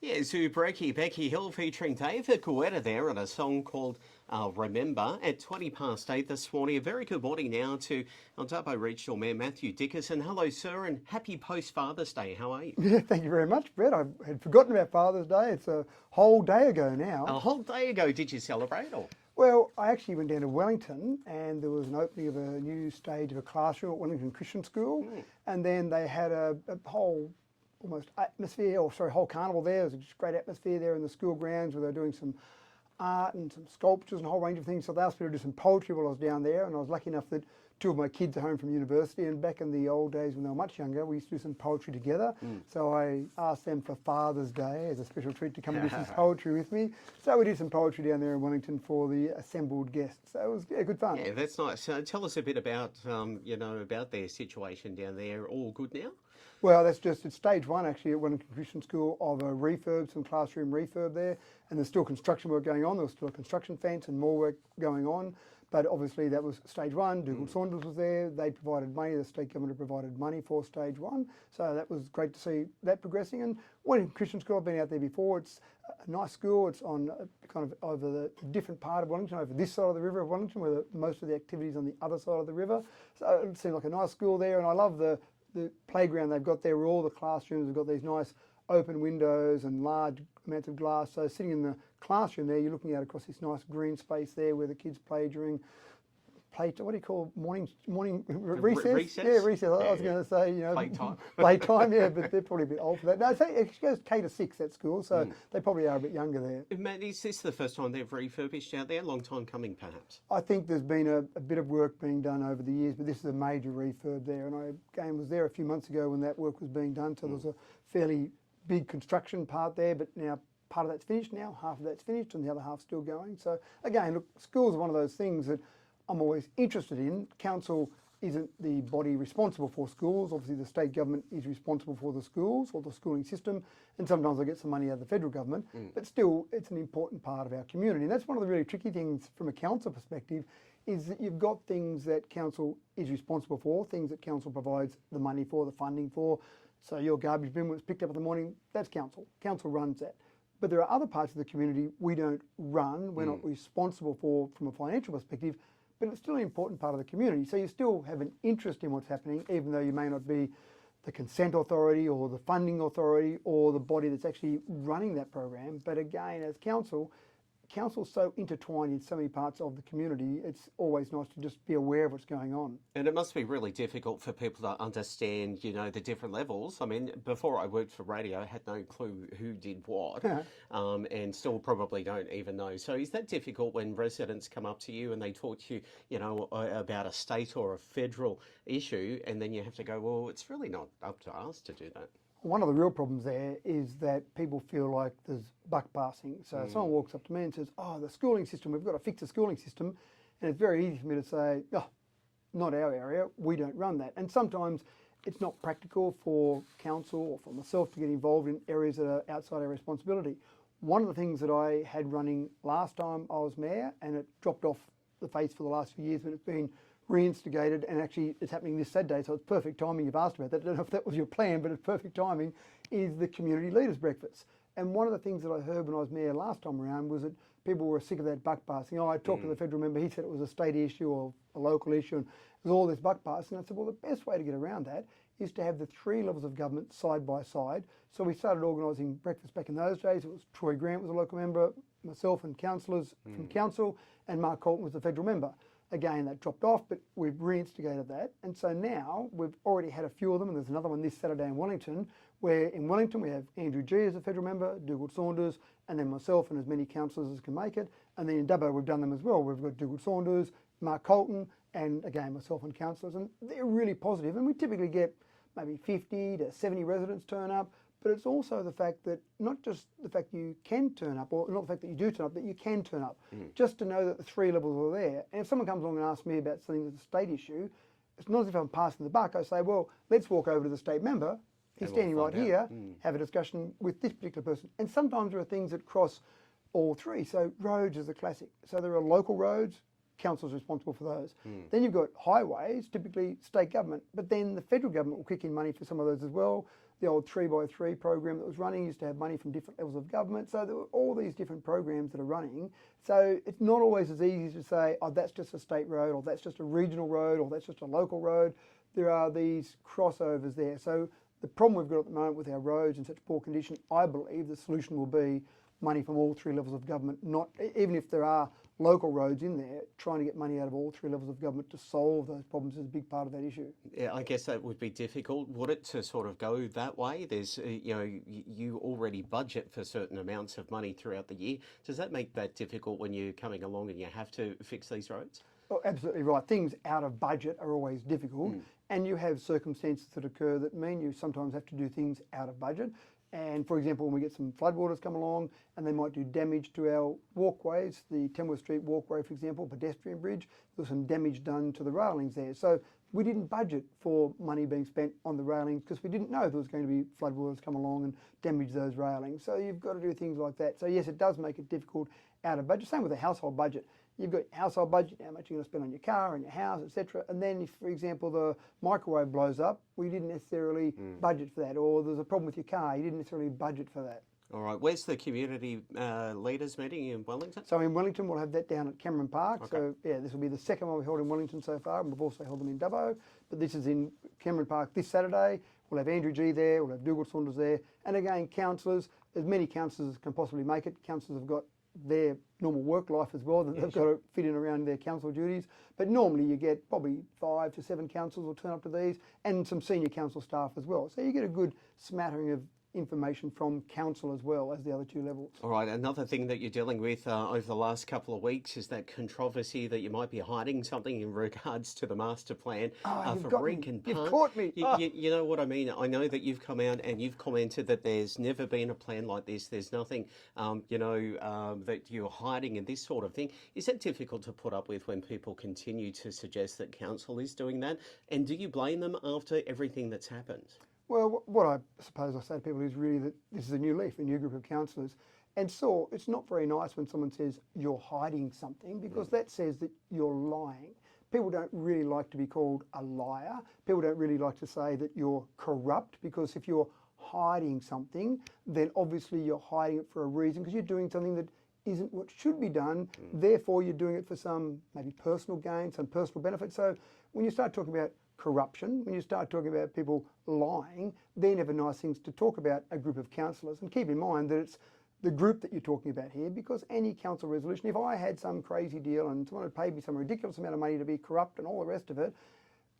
Yeah, Zubreki, Becky Hill featuring David Guetta there and a song called Remember at 20 past 8 this morning. A very good morning now to our Dubbo Regional Mayor Matthew Dickerson. Hello, sir, and happy post-Father's Day. How are you? Yeah, thank you very much, Brett. I had forgotten about Father's Day. It's a whole day ago now. A whole day ago, did you celebrate or? Well, I actually went down to Wellington and there was an opening of a new stage of a classroom at Wellington Christian School. And then they had a whole whole carnival there. There was a great atmosphere there in the school grounds where they were doing some art and some sculptures and a whole range of things. So they asked me to do some poetry while I was down there, and I was lucky enough that two of my kids are home from university, and back in the old days when they were much younger, we used to do some poetry together. So I asked them for Father's Day as a special treat to come and do some poetry with me. So we did some poetry down there in Wellington for the assembled guests. So it was good fun. Yeah, that's nice. So tell us a bit about, about their situation down there. All good now? Well, it's stage one actually at Wellington Christian School of a refurb, some classroom refurb there, and there's still construction work going on. There was still a construction fence and more work going on, but obviously that was stage one. Dougal Saunders was there. They provided money. The state government provided money for stage one, so that was great to see that progressing. And Wellington Christian School, I've been out there before. It's a nice school. It's on kind of over the different part of Wellington, over this side of the river of Wellington, where most of the activities on the other side of the river. So it seemed like a nice school there, and I love the playground they've got there, where all the classrooms have got these nice open windows and large amounts of glass. So sitting in the classroom there, you're looking out across this nice green space there where the kids play during what do you call morning recess? Recess? Yeah, recess. Yeah, I was going to say, playtime. Playtime, yeah, but they're probably a bit old for that. No, it actually goes K to 6, that school, so they probably are a bit younger there. Matt, is this the first time they've refurbished out there? Long time coming, perhaps? I think there's been a bit of work being done over the years, but this is a major refurb there. And I again was there a few months ago when that work was being done, so there was a fairly big construction part there, but now part of that's finished now, half of that's finished, and the other half's still going. So again, look, schools are one of those things that I'm always interested in. Council isn't the body responsible for schools. Obviously the state government is responsible for the schools or the schooling system, and sometimes I get some money out of the federal government, but still it's an important part of our community. And that's one of the really tricky things from a council perspective, is that you've got things that council is responsible for, things that council provides the money for, the funding for. So your garbage bin when it's picked up in the morning, that's council. Council runs that. But there are other parts of the community we don't run, we're not responsible for from a financial perspective, but it's still an important part of the community. So you still have an interest in what's happening, even though you may not be the consent authority or the funding authority or the body that's actually running that program. But again, as council's so intertwined in so many parts of the community, it's always nice to just be aware of what's going on. And it must be really difficult for people to understand, the different levels. I mean, before I worked for radio, I had no clue who did what, and still probably don't even know. So is that difficult when residents come up to you and they talk to you, about a state or a federal issue, and then you have to go, well, it's really not up to us to do that? One of the real problems there is that people feel like there's buck passing. So someone walks up to me and says, the schooling system, we've got to fix the schooling system. And it's very easy for me to say, not our area, we don't run that. And sometimes it's not practical for council or for myself to get involved in areas that are outside our responsibility. One of the things that I had running last time I was mayor, and it dropped off the face for the last few years, but it's been reinstigated, and actually it's happening this Saturday, so it's perfect timing. You've asked about that. I don't know if that was your plan, but it's perfect timing, is the Community Leaders Breakfast. And one of the things that I heard when I was mayor last time around was that people were sick of that buck passing. I talked to the federal member, he said it was a state issue or a local issue, and there's all this buck passing. And I said, well, the best way to get around that is to have the three levels of government side by side. So we started organising breakfast back in those days. It was Troy Grant was a local member, myself and councillors from council, and Mark Colton was the federal member. Again, that dropped off, but we've reinstigated that. And so now we've already had a few of them, and there's another one this Saturday in Wellington, where in Wellington we have Andrew G as a federal member, Dougal Saunders, and then myself and as many councillors as can make it. And then in Dubbo we've done them as well. We've got Dougal Saunders, Mark Colton, and again myself and councillors, and they're really positive. And we typically get maybe 50 to 70 residents turn up, but it's also the fact that not just the fact you can turn up, or not the fact that you do turn up, that you can turn up, just to know that the three levels are there. And if someone comes along and asks me about something that's a state issue, it's not as if I'm passing the buck. I say, well, let's walk over to the state member. He's standing right here, have a discussion with this particular person. And sometimes there are things that cross all three. So roads is a classic. So there are local roads, council's responsible for those. Then you've got highways, typically state government, but then the federal government will kick in money for some of those as well. the old 3x3 program that was running used to have money from different levels of government. So there were all these different programs that are running. So it's not always as easy to say, oh, that's just a state road, or that's just a regional road, or that's just a local road. There are these crossovers there. So the problem we've got at the moment with our roads in such poor condition, I believe the solution will be money from all three levels of government, not even if there are local roads in there, trying to get money out of all three levels of government to solve those problems is a big part of that issue. Yeah, I guess that would be difficult, would it, to sort of go that way? There's, you already budget for certain amounts of money throughout the year. Does that make that difficult when you're coming along and you have to fix these roads? Oh, absolutely right. Things out of budget are always difficult, and you have circumstances that occur that mean you sometimes have to do things out of budget. And for example, when we get some floodwaters come along and they might do damage to our walkways, the Tamworth Street walkway, for example, pedestrian bridge, there was some damage done to the railings there. So we didn't budget for money being spent on the railings because we didn't know there was going to be floodwaters come along and damage those railings. So you've got to do things like that. So yes, it does make it difficult out of budget. Same with the household budget. You've got your household budget, how much you're going to spend on your car and your house, etc. And then if, for example, the microwave blows up, we didn't necessarily budget for that. Or there's a problem with your car, you didn't necessarily budget for that. All right, where's the community leaders meeting in Wellington? So in Wellington, we'll have that down at Cameron Park. Okay. So yeah, this will be the second one we've held in Wellington so far, and we've also held them in Dubbo. But this is in Cameron Park this Saturday. We'll have Andrew G there, we'll have Dougal Saunders there. And again, councillors, as many councillors as can possibly make it. Councillors have got their normal work life as well that they've got to fit in around their council duties. But normally you get probably 5 to 7 councillors will turn up to these, and some senior council staff as well. So you get a good smattering of information from council as well as the other two levels. All right, another thing that you're dealing with over the last couple of weeks is that controversy that you might be hiding something in regards to the master plan for Regan Park. You've caught me. You know what I mean? I know that you've come out and you've commented that there's never been a plan like this. There's nothing, that you're hiding and this sort of thing. Is that difficult to put up with when people continue to suggest that council is doing that? And do you blame them after everything that's happened? Well, what I suppose I say to people is really that this is a new leaf, a new group of councillors. And so it's not very nice when someone says you're hiding something, because that says that you're lying. People don't really like to be called a liar. People don't really like to say that you're corrupt, because if you're hiding something, then obviously you're hiding it for a reason, because you're doing something that isn't what should be done. Therefore, you're doing it for some maybe personal gain, some personal benefit. So when you start talking about corruption, when you start talking about people lying, they're never nice things to talk about a group of councillors. And keep in mind that it's the group that you're talking about here, because any council resolution, if I had some crazy deal and someone had paid me some ridiculous amount of money to be corrupt and all the rest of it,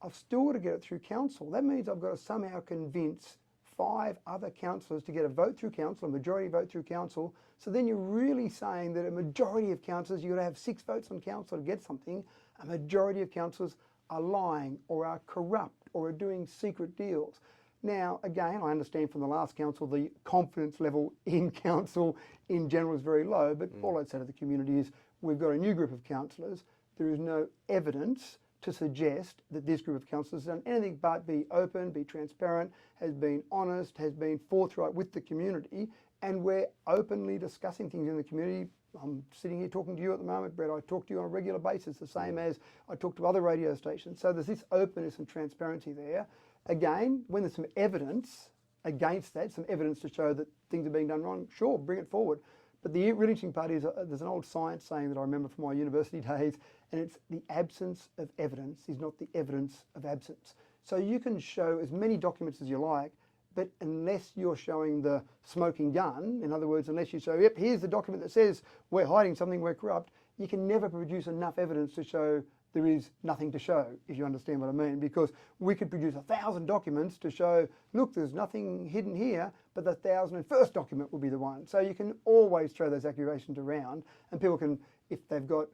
I've still got to get it through council. That means I've got to somehow convince 5 other councillors to get a vote through council, a majority vote through council. So then you're really saying that a majority of councillors, you've got to have 6 votes on council to get something. A majority of councillors are lying or are corrupt or are doing secret deals. Now, again, I understand from the last council the confidence level in council in general is very low, but all I'd say to the community is we've got a new group of councillors. There is no evidence to suggest that this group of councillors has done anything but be open, be transparent, has been honest, has been forthright with the community, and we're openly discussing things in the community. I'm sitting here talking to you at the moment, Brett. I talk to you on a regular basis, the same as I talk to other radio stations. So there's this openness and transparency there. Again, when there's some evidence against that, some evidence to show that things are being done wrong, sure, bring it forward. But the really interesting part is there's an old science saying that I remember from my university days, and it's the absence of evidence is not the evidence of absence. So you can show as many documents as you like, but unless you're showing the smoking gun, in other words, unless you show, yep, here's the document that says we're hiding something, we're corrupt, you can never produce enough evidence to show there is nothing to show, if you understand what I mean. Because we could produce 1,000 documents to show, look, there's nothing hidden here, but the 1,001st document will be the one. So you can always throw those accusations around, and people can, if they've got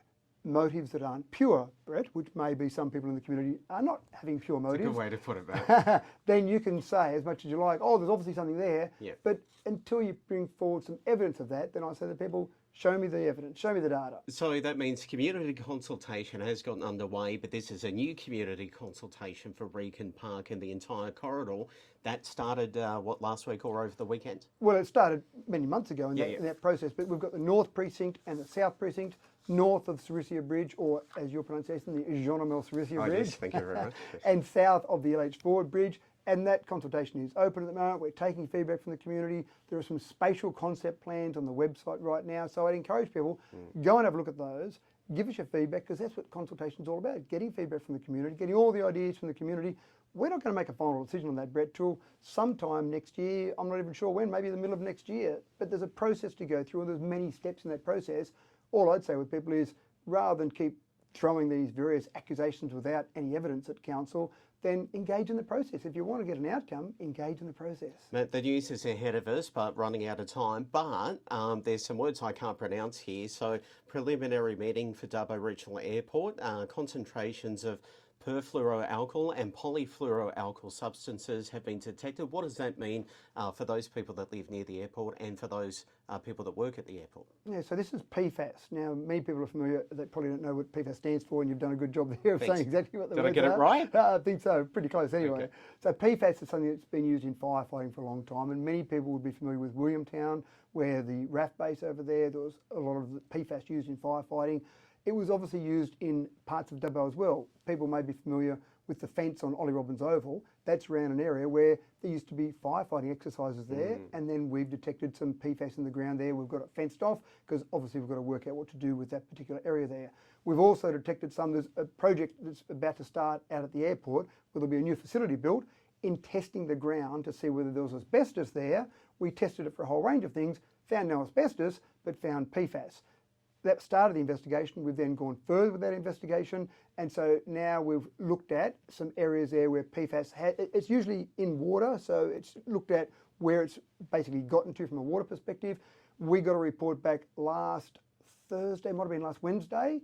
motives that aren't pure, Brett, which maybe some people in the community are not having pure motives. That's a good way to put it, Matt. Then you can say as much as you like, oh, there's obviously something there. Yeah. But until you bring forward some evidence of that, then I say to people, show me the evidence, show me the data. So that means community consultation has gotten underway, but this is a new community consultation for Regan Park and the entire corridor. That started, last week or over the weekend? Well, it started many months ago in that process, but we've got the North Precinct and the South Precinct, north of Sarisia Bridge, or as your pronunciation, the Jean-Amel Sarisia Bridge. Yes, thank you very much. Yes. And south of the LH Ford Bridge. And that consultation is open at the moment. We're taking feedback from the community. There are some spatial concept plans on the website right now. So I'd encourage people, go and have a look at those. Give us your feedback, because that's what consultation is all about, getting feedback from the community, getting all the ideas from the community. We're not going to make a final decision on that, Brett, till sometime next year. I'm not even sure when, maybe in the middle of next year. But there's a process to go through, and there's many steps in that process. All I'd say with people is, rather than keep throwing these various accusations without any evidence at council, then engage in the process. If you want to get an outcome, engage in the process. Matt, the news is ahead of us, but running out of time. But there's some words I can't pronounce here. So, preliminary meeting for Dubbo Regional Airport, concentrations of perfluoroalkyl and polyfluoroalkyl substances have been detected. What does that mean for those people that live near the airport and for those people that work at the airport? Yeah, so this is PFAS. Now, many people are familiar, they probably don't know what PFAS stands for, and you've done a good job there of saying exactly what the words are. Did I get it right? I think so, pretty close anyway. Okay. So PFAS is something that's been used in firefighting for a long time, and many people would be familiar with Williamtown, where the RAF base over there was a lot of the PFAS used in firefighting. It was obviously used in parts of Dubbo as well. People may be familiar with the fence on Ollie Robbins Oval. That's around an area where there used to be firefighting exercises there, and then we've detected some PFAS in the ground there. We've got it fenced off, because obviously we've got to work out what to do with that particular area there. We've also detected some. There's a project that's about to start out at the airport where there'll be a new facility built. In testing the ground to see whether there was asbestos there, we tested it for a whole range of things, found no asbestos, but found PFAS. That started the investigation. We've then gone further with that investigation, and so now we've looked at some areas there where PFAS it's usually in water, so it's looked at where it's basically gotten to from a water perspective. We got a report back last Thursday, might have been last Wednesday,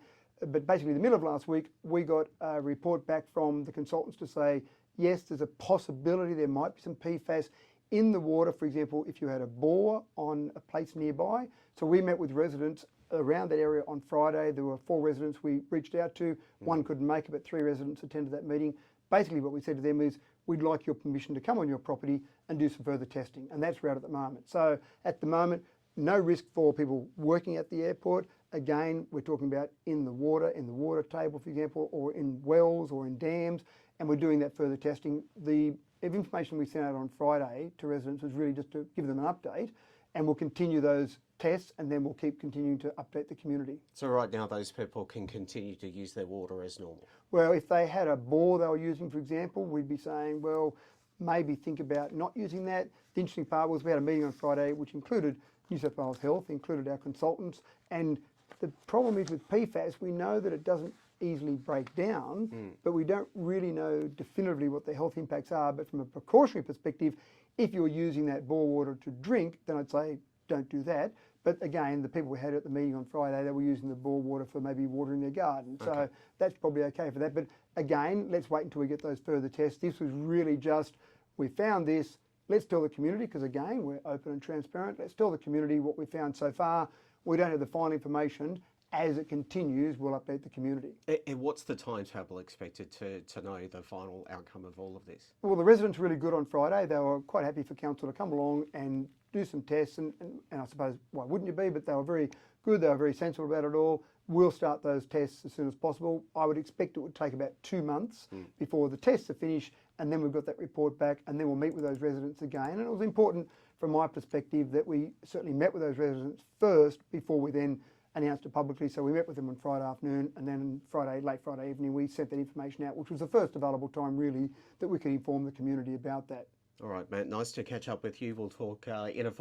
but basically the middle of last week, we got a report back from the consultants to say, yes, there's a possibility there might be some PFAS in the water, for example, if you had a bore on a place nearby. So we met with residents around that area on Friday. There were 4 residents we reached out to. One couldn't make it, but 3 residents attended that meeting. Basically what we said to them is, we'd like your permission to come on your property and do some further testing, and that's right at the moment. So at the moment, no risk for people working at the airport. Again, we're talking about in the water table, for example, or in wells or in dams, and we're doing that further testing. The information we sent out on Friday to residents was really just to give them an update, and we'll continue those tests, and then we'll keep continuing to update the community. So right now those people can continue to use their water as normal? Well, if they had a bore they were using, for example, we'd be saying, well, maybe think about not using that. The interesting part was we had a meeting on Friday which included New South Wales Health, included our consultants, and the problem is with PFAS, we know that it doesn't easily break down, but we don't really know definitively what the health impacts are. But from a precautionary perspective, if you're using that bore water to drink, then I'd say don't do that. But again, the people we had at the meeting on Friday, they were using the bore water for maybe watering their garden. Okay. So that's probably okay for that. But again, let's wait until we get those further tests. This was really just, we found this, let's tell the community, because again, we're open and transparent. Let's tell the community what we found so far. We don't have the final information. As it continues, we'll update the community. And what's the timetable expected to know the final outcome of all of this? Well, the residents were really good on Friday. They were quite happy for council to come along and do some tests, and I suppose, why wouldn't you be? But they were very good. They were very sensible about it all. We'll start those tests as soon as possible. I would expect it would take about 2 months before the tests are finished, and then we've got that report back, and then we'll meet with those residents again. And it was important from my perspective that we certainly met with those residents first before we then announced it publicly. So we met with them on Friday afternoon, and then late Friday evening, we sent that information out, which was the first available time really that we could inform the community about that. All right, Matt, nice to catch up with you. We'll talk in a